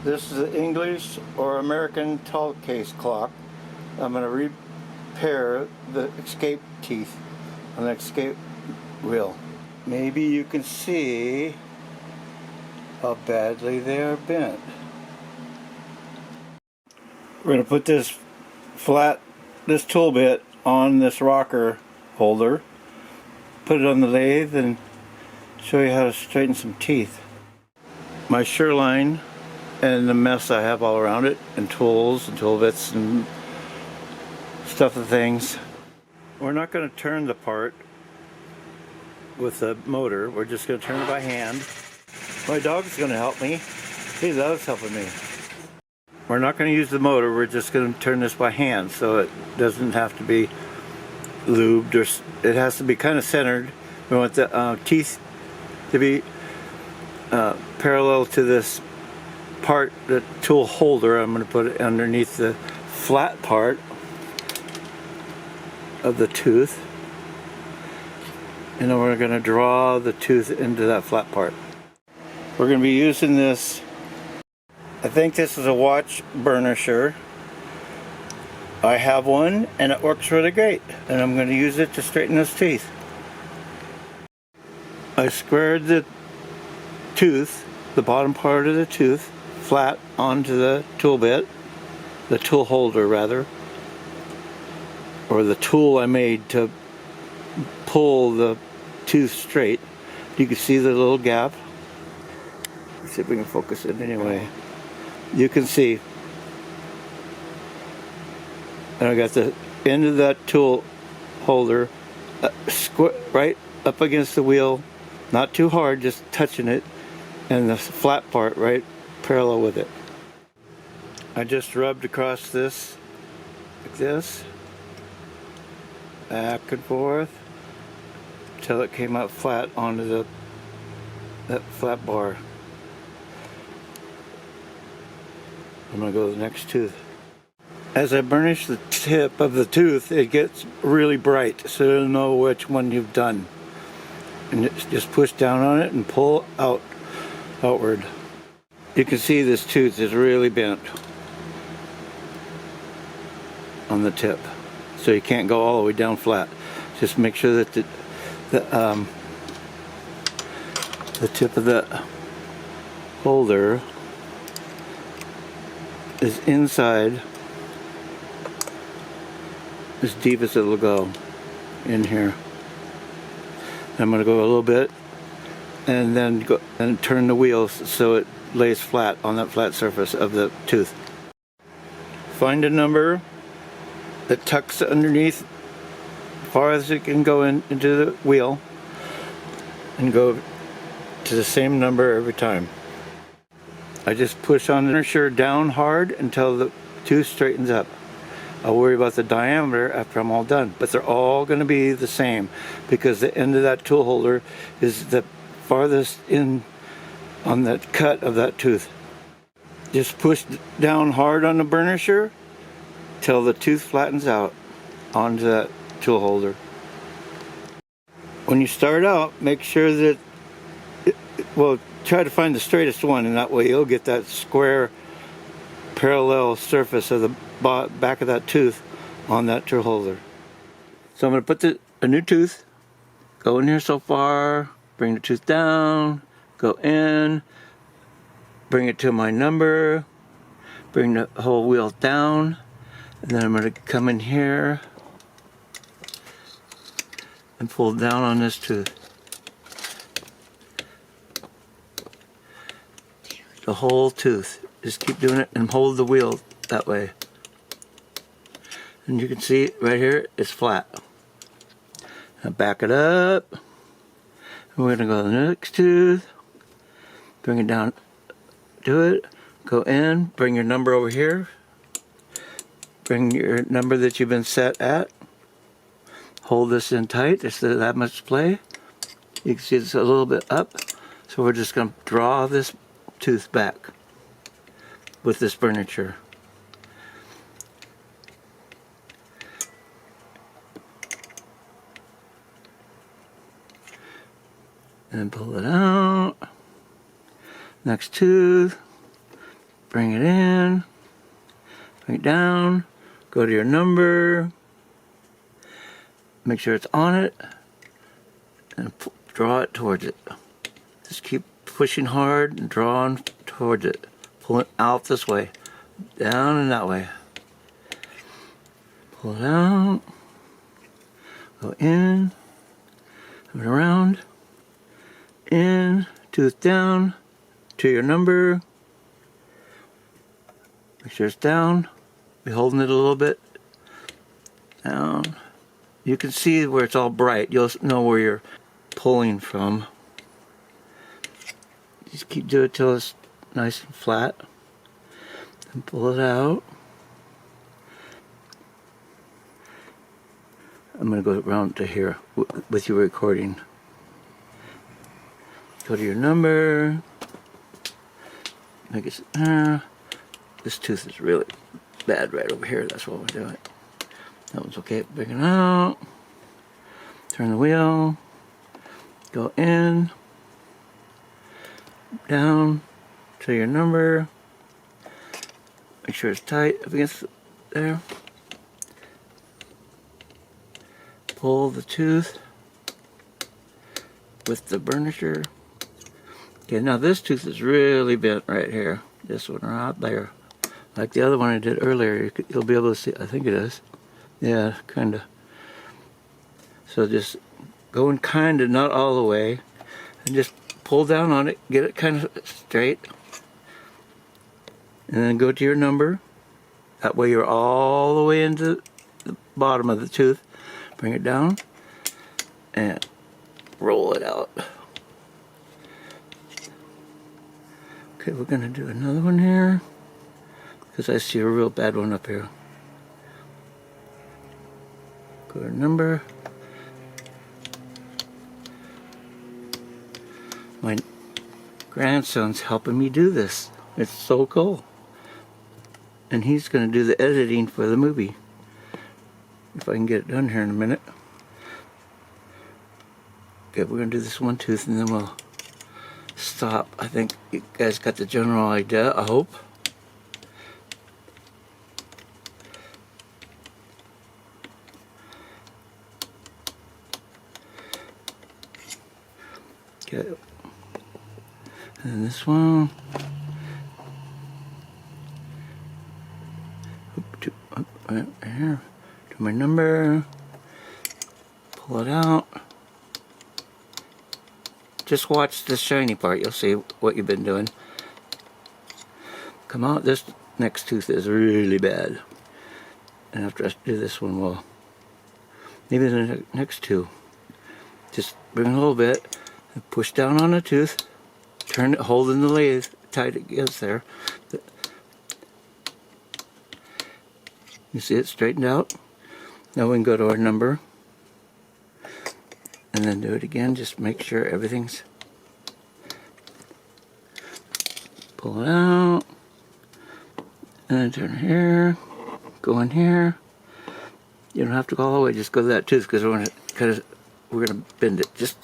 This is the English or American tall case clock. I'm going to repair the escape teeth on the escape wheel. Maybe you can see how badly they are bent. We're going to put this tool bit on this rocker holder, put it on the lathe, and show you how to straighten some teeth. My Sherline and the mess I have all around it, and tools and tool bits and stuff and things. We're not going to turn the part with the motor, we're just going to turn it by hand. My dog's going to help me. He loves helping me. We're not going to use the motor, we're just going to turn this by hand so it doesn't have to be lubed, or it has to be kind of centered. We want the teeth to be parallel to this part, the tool holder. I'm going to put it underneath the flat part of the tooth, and then we're going to draw the tooth into that flat part. We're going to be using this, I think this is a watch burnisher. I have one and it works really great, and I'm going to use it to straighten those teeth. I squared the tooth, the bottom part of the tooth, flat onto the tool bit, the tool holder rather, or the tool I made to pull the tooth straight. You can see the little gap. Let's see if we can focus it anyway. You can see, and I got the end of that tool holder right up against the wheel, not too hard, just touching it, and the flat part right parallel with it. I just rubbed across this like this, back and forth until it came out flat onto that flat bar. I'm going to go to the next tooth. As I burnish the tip of the tooth, it gets really bright, so you'll know which one you've done. And just push down on it and pull outward. You can see this tooth is really bent on the tip, so you can't go all the way down flat. Just make sure that the tip of the holder is inside, as deep as it'll go in here. I'm going to go a little bit and then go and turn the wheels so it lays flat on that flat surface of the tooth. Find a number that tucks underneath as far as it can go into the wheel, and go to the same number every time. I just push on the burnisher down hard until the tooth straightens up. I'll worry about the diameter after I'm all done, but they're all going to be the same because the end of that tool holder is the farthest in on that cut of that tooth. Just push down hard on the burnisher till the tooth flattens out onto that tool holder. When you start out, make sure that try to find the straightest one, and that way you'll get that square parallel surface of the back of that tooth on that tool holder. So I'm going to put a new tooth, go in here so far, bring the tooth down, go in, bring it to my number, bring the whole wheel down, and then I'm going to come in here and pull down on this tooth. The whole tooth. Just keep doing it and hold the wheel that way. And you can see right here, it's flat. Now back it up. And we're going to go to the next tooth. Bring it down. Do it. Go in. Bring your number over here. Bring your number that you've been set at. Hold this in tight. There's that much play. You can see it's a little bit up. So we're just going to draw this tooth back with this burnisher. And pull it out. Next tooth. bring it in, bring it down, go to your number, make sure it's on it, and draw it towards it. Just keep pushing hard and drawing towards it. Pull it out this way, down and that way. Pull it out, go in, move it around, in, tooth down, to your number. Make sure it's down. Be holding it a little bit. Down. You can see where it's all bright. You'll know where you're pulling from. Just keep doing it till it's nice and flat. And pull it out. I'm going to go around to here with your recording. Go to your number. Make it. This tooth is really bad right over here. That's what we're doing. That one's okay. Bring it out. Turn the wheel. Go in. Down to your number. Make sure it's tight up against there. Pull the tooth with the burnisher. Okay, now this tooth is really bent right here. This one right there. Like the other one I did earlier, you'll be able to see, I think it is. Yeah, kinda. So just going kinda, not all the way, and just pull down on it, get it kind of straight. And then go to your number. That way you're all the way into the bottom of the tooth. Bring it down and roll it out. Okay, we're gonna do another one here because I see a real bad one up here. Go to number. My grandson's helping me do this. It's so cool. And he's gonna do the editing for the movie. If I can get it done here in a minute. Okay, we're gonna do this one tooth and then we'll stop. I think you guys got the general idea, I hope. Okay. And this one. Right here. My number, pull it out. Just watch the shiny part, you'll see what you've been doing. Come out, this next tooth is really bad. And after I do this one, well, maybe the next two. Just bring a little bit, and push down on the tooth, turn it, holding the lathe tight against there. You see it straightened out? Now we can go to our number and then do it again. Just make sure everything's. Pull it out and then turn here, go in here. You don't have to go all the way, just go to that tooth because we're gonna bend it. Just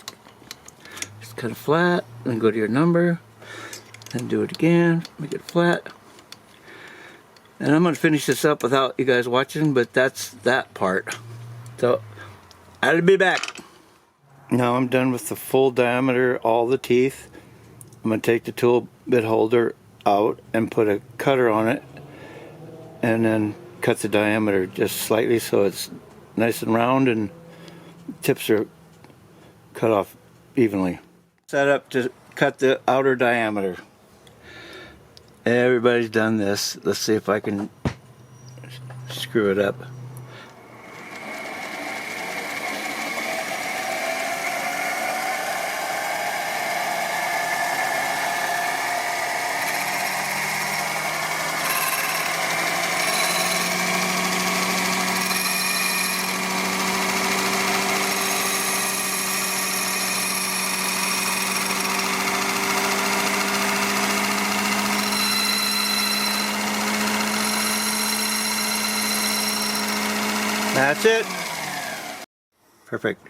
kind of flat, then go to your number, then do it again, make it flat. And I'm going to finish this up without you guys watching, but that's that part. So, I'll be back. Now I'm done with the full diameter, all the teeth. I'm going to take the tool bit holder out and put a cutter on it. And then cut the diameter just slightly so it's nice and round and tips are cut off evenly. Set up to cut the outer diameter. Everybody's done this. Let's see if I can screw it up. That's it. Perfect.